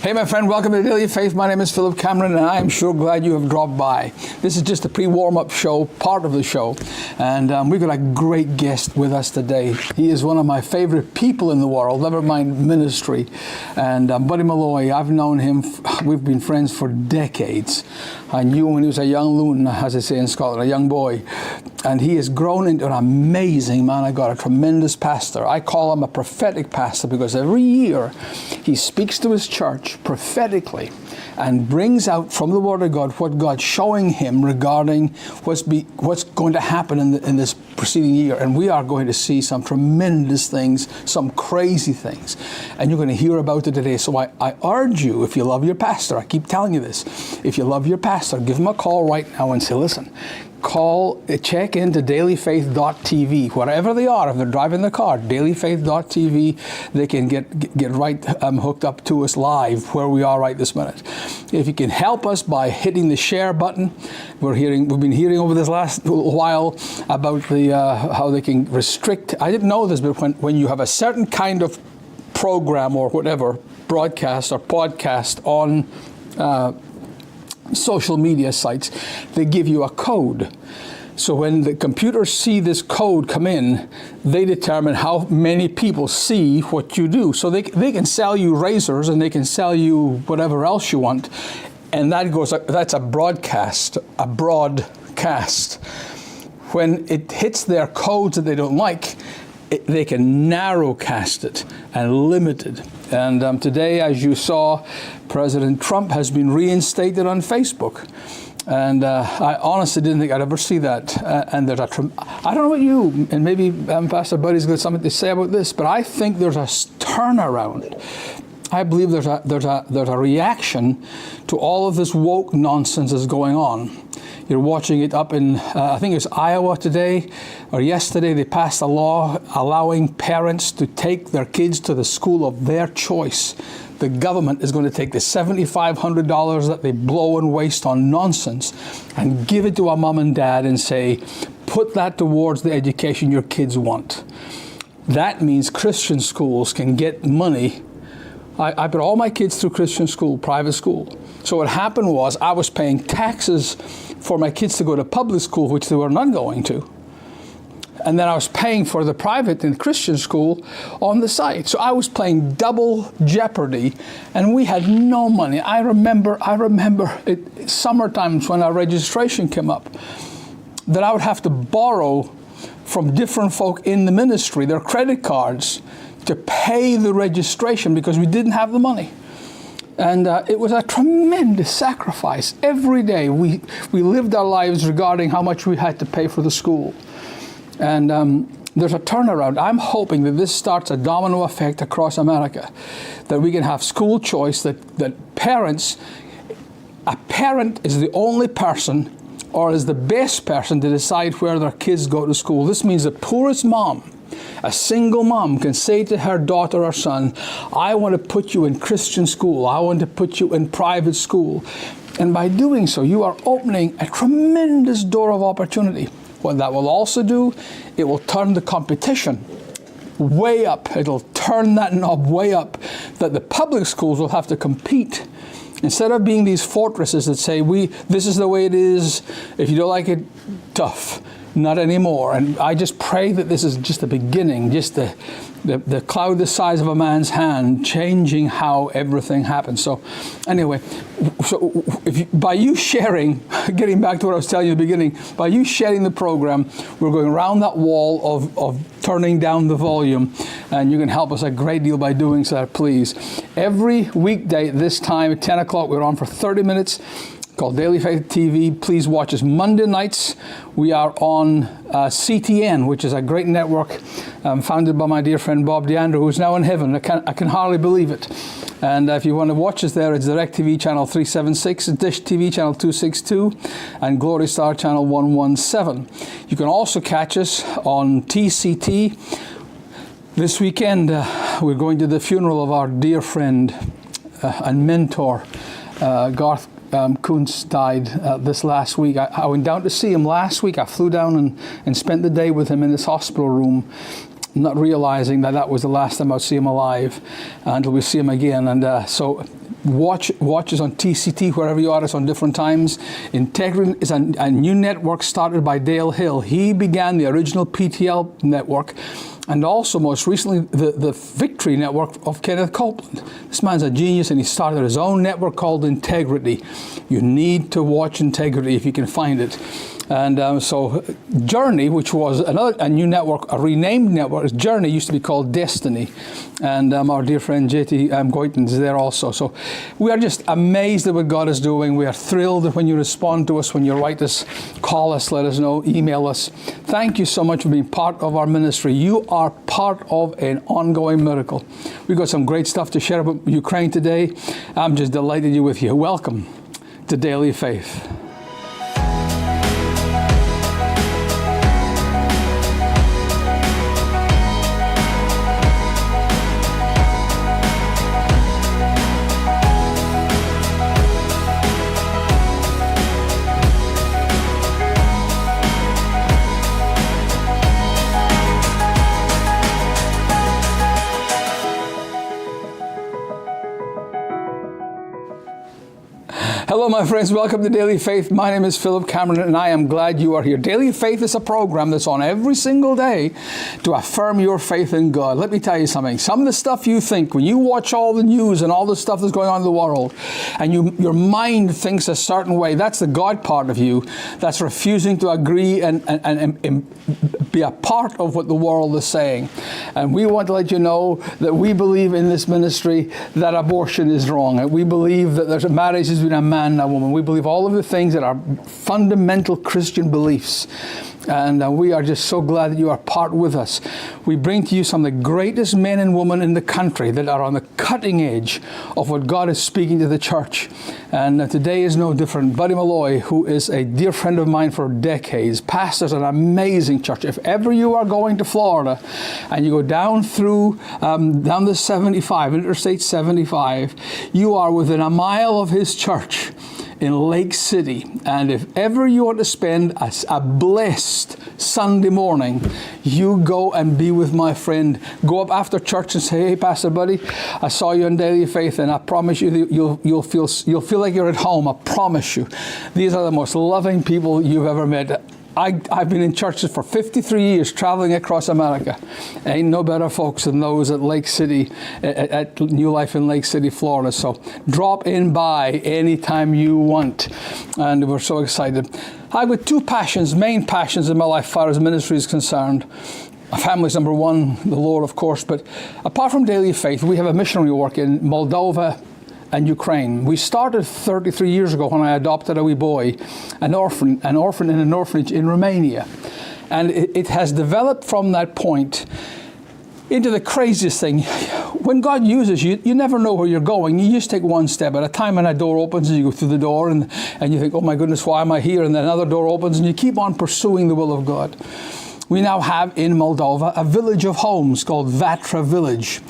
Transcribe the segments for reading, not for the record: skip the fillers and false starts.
Hey, my friend, welcome to Daily Faith. My name is Philip Cameron, and I am sure glad you have dropped by. This is just a pre-warm-up show, part of the show, and we've got a great guest with us today. He is one of my favorite people in the world, never mind ministry, and Buddy Meloy. I've known him, we've been friends for decades. I knew him when he was a young loon, as they say in Scotland, a young boy, and he has grown into an amazing man of God, a tremendous pastor. I call him a prophetic pastor because every year he speaks to his church prophetically and brings out from the Word of God what God's showing him regarding what's going to happen in this preceding year. And we are going to see some tremendous things, some crazy things. And you're going to hear about it today. So I urge you, if you love your pastor, I keep telling you this, if you love your pastor, give him a call right now and say, listen, check into dailyfaith.tv, wherever they are. If they're driving the car, dailyfaith.tv, they can get right hooked up to us live where we are right this minute. If you can help us by hitting the share button, we've been hearing over this last while about how they can restrict. I didn't know this, but when you have a certain kind of program or whatever, broadcast or podcast on social media sites, they give you a code. So when the computers see this code come in, they determine how many people see what you do. So they can sell you razors and they can sell you whatever else you want. And that's a broadcast. When it hits their codes that they don't like, they can narrowcast it and limit it. And today, as you saw, President Trump has been reinstated on Facebook. And I honestly didn't think I'd ever see that. And there's I don't know about you, and maybe Pastor Buddy's got something to say about this, but I think there's a turnaround. I believe there's a reaction to all of this woke nonsense that's going on. You're watching it up in, I think it was Iowa today, or yesterday, they passed a law allowing parents to take their kids to the school of their choice. The government is going to take the $7,500 that they blow and waste on nonsense and give it to a mom and dad and say, put that towards the education your kids want. That means Christian schools can get money. I put all my kids through Christian school, private school. So what happened was I was paying taxes for my kids to go to public school, which they were not going to. And then I was paying for the private and Christian school on the side. So I was playing double jeopardy, and we had no money. I remember it summer times when our registration came up, that I would have to borrow from different folk in the ministry, their credit cards, to pay the registration because we didn't have the money. And it was a tremendous sacrifice. Every day we lived our lives regarding how much we had to pay for the school. And there's a turnaround. I'm hoping that this starts a domino effect across America, that we can have school choice, that a parent is the only person or is the best person to decide where their kids go to school. This means the poorest mom, a single mom, can say to her daughter or son, I want to put you in Christian school. I want to put you in private school. And by doing so, you are opening a tremendous door of opportunity. What that will also do, it will turn the competition way up. It'll turn that knob way up, that the public schools will have to compete. Instead of being these fortresses that say, this is the way it is, if you don't like it, tough. Not anymore. And I just pray that this is just the beginning, just the cloud the size of a man's hand, changing how everything happens. So anyway, by you sharing, getting back to what I was telling you at the beginning, by you sharing the program, we're going around that wall of turning down the volume, and you can help us a great deal by doing so, please. Every weekday at this time at 10 o'clock, we're on for 30 minutes. Called Daily Faith TV. Please watch us Monday nights. We are on CTN, which is a great network founded by my dear friend Bob DeAndre, who's now in heaven. I can hardly believe it. And if you want to watch us there, it's DirecTV channel 376, Dish TV channel 262, and Glory Star channel 117. You can also catch us on TCT. This weekend, we're going to the funeral of our dear friend and mentor, Garth Kuntz died this last week. I went down to see him last week. I flew down and spent the day with him in his hospital room. not realizing that that was the last time I'd see him alive until we see him again. And so watch us on TCT, wherever you are, it's on different times. Integrity is a new network started by Dale Hill. He began the original PTL network, and also most recently the Victory Network of Kenneth Copeland. This man's a genius, and he started his own network called Integrity. You need to watch Integrity if you can find it. And so Journey, which was a new network, a renamed network. Journey used to be called Destiny. And our dear friend JT Goyton is there also. So we are just amazed at what God is doing. We are thrilled when you respond to us, when you write us, call us, let us know, email us. Thank you so much for being part of our ministry. You are part of an ongoing miracle. We've got some great stuff to share about Ukraine today. I'm just delighted you're with you. Welcome to Daily Faith. Hello, my friends. Welcome to Daily Faith. My name is Philip Cameron, and I am glad you are here. Daily Faith is a program that's on every single day to affirm your faith in God. Let me tell you something. Some of the stuff you think, when you watch all the news and all the stuff that's going on in the world, and your mind thinks a certain way, that's the God part of you that's refusing to agree and be a part of what the world is saying. And we want to let you know that we believe in this ministry that abortion is wrong. And we believe that there's a marriage between a man and a woman. We believe all of the things that are fundamental Christian beliefs. And we are just so glad that you are part with us. We bring to you some of the greatest men and women in the country that are on the cutting edge of what God is speaking to the church. And today is no different. Buddy Meloy, who is a dear friend of mine for decades, pastors an amazing church. If ever you are going to Florida and you go down through, down the 75, Interstate 75, you are within a mile of his church in Lake City. And if ever you want to spend a blessed Sunday morning, you go and be with my friend. Go up after church and say, "Hey, Pastor Buddy, I saw you on Daily Faith, and I promise you that you'll feel like you're at home. I promise you." These are the most loving people you've ever met. I've been in churches for 53 years, traveling across America. Ain't no better folks than those at Lake City, at New Life in Lake City, Florida. So drop in by anytime you want. And we're so excited. I've got two passions, main passions in my life as far as ministry is concerned. My family's number one, the Lord, of course. But apart from Daily Faith, we have a missionary work in Moldova and Ukraine. We started 33 years ago when I adopted a wee boy, an orphan in an orphanage in Romania. And it has developed from that point into the craziest thing. When God uses you, you never know where you're going. You just take one step at a time, and a door opens and you go through the door and you think, "Oh my goodness, why am I here?" And then another door opens and you keep on pursuing the will of God. We now have in Moldova a village of homes called Vatra Village.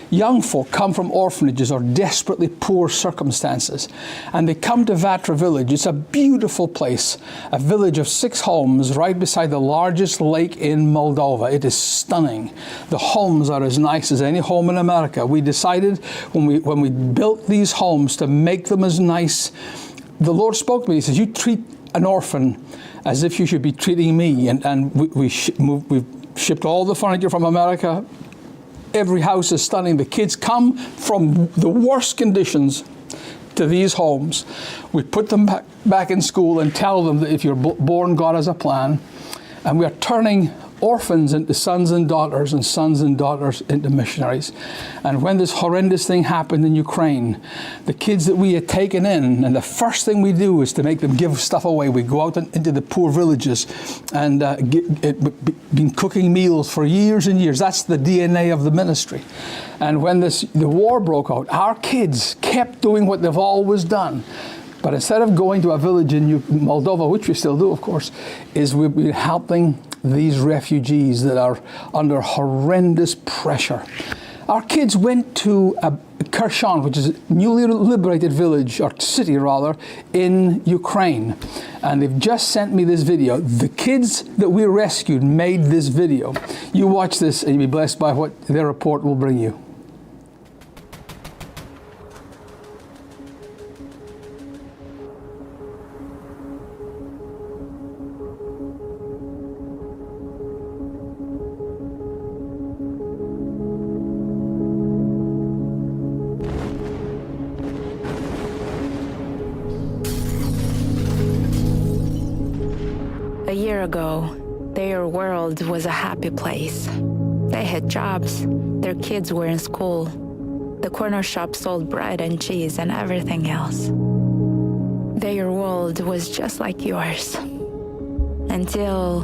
Young folk come from orphanages or desperately poor circumstances, and they come to Vatra Village. It's a beautiful place, a village of 6 homes right beside the largest lake in Moldova. It is stunning. The homes are as nice as any home in America. We decided when we built these homes to make them as nice. The Lord spoke to me. He says, "You treat an orphan as if you should be treating me." And we've shipped all the furniture from America. Every house is stunning. The kids come from the worst conditions to these homes. We put them back in school and tell them that if you're born, God has a plan. And we are turning orphans into sons and daughters, and sons and daughters into missionaries. And when this horrendous thing happened in Ukraine, the kids that we had taken in, and the first thing we do is to make them give stuff away. We go out into the poor villages and been cooking meals for years and years. That's the DNA of the ministry. And when the war broke out, our kids kept doing what they've always done. But instead of going to a village in Moldova, which we still do, of course, is we've been helping these refugees that are under horrendous pressure. Our kids went to Kherson, which is a newly liberated village, or city rather, in Ukraine. And they've just sent me this video. The kids that we rescued made this video. You watch this and you'll be blessed by what their report will bring you. A year ago, their world was a happy place. They had jobs, their kids were in school, the corner shop sold bread and cheese and everything else. Their world was just like yours. Until,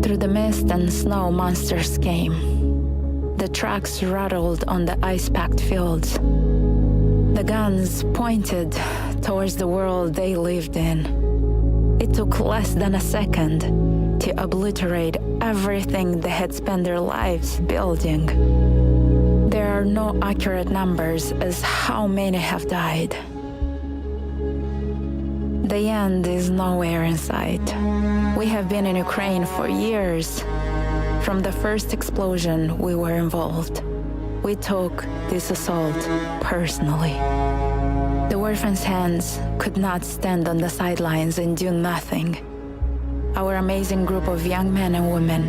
through the mist and snow, monsters came. The trucks rattled on the ice-packed fields. The guns pointed towards the world they lived in. It took less than a second to obliterate everything they had spent their lives building. There are no accurate numbers as how many have died. The end is nowhere in sight. We have been in Ukraine for years. From the first explosion, we were involved. We took this assault personally. The orphans' hands could not stand on the sidelines and do nothing. Our amazing group of young men and women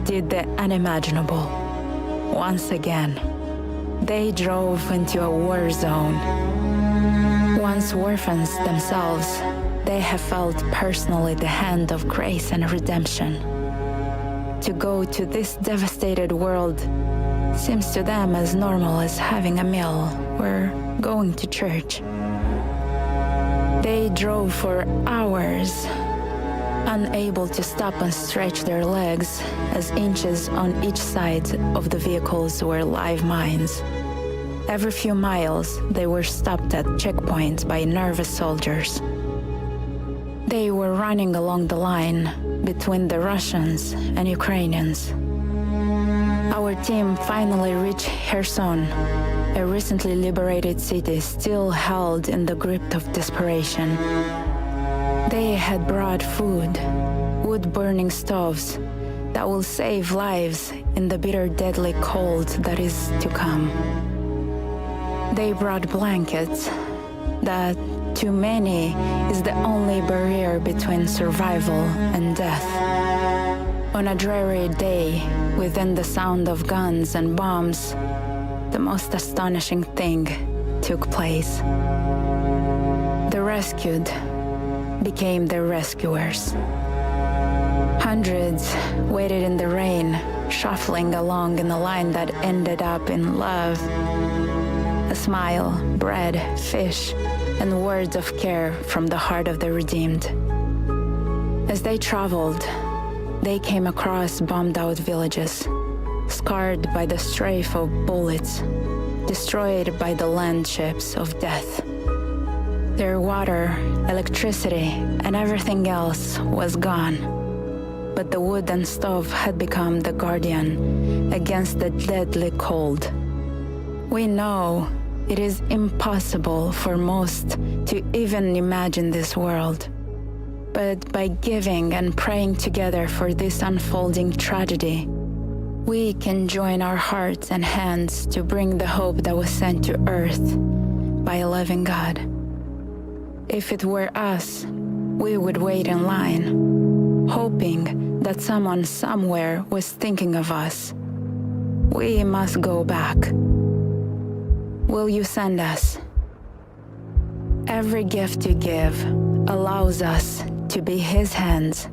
did the unimaginable. Once again, they drove into a war zone. Once orphans themselves, they have felt personally the hand of grace and redemption. To go to this devastated world seems to them as normal as having a meal or going to church. They drove for hours, unable to stop and stretch their legs, as inches on each side of the vehicles were live mines. Every few miles, they were stopped at checkpoints by nervous soldiers. They were running along the line between the Russians and Ukrainians. Our team finally reached Kherson, a recently liberated city still held in the grip of desperation. They had brought food, wood-burning stoves that will save lives in the bitter, deadly cold that is to come. They brought blankets that, to many, is the only barrier between survival and death. On a dreary day, within the sound of guns and bombs, the most astonishing thing took place. The rescued became the rescuers. Hundreds waited in the rain, shuffling along in a line that ended up in love. A smile, bread, fish, and words of care from the heart of the redeemed. As they traveled, they came across bombed-out villages, scarred by the strafe of bullets, destroyed by the land ships of death. Their water, electricity, and everything else was gone. But the wood and stove had become the guardian against the deadly cold. We know it is impossible for most to even imagine this world. But by giving and praying together for this unfolding tragedy, we can join our hearts and hands to bring the hope that was sent to earth by a living God. If it were us, we would wait in line, hoping that someone somewhere was thinking of us. We must go back. Will you send us? Every gift you give allows us to be His hands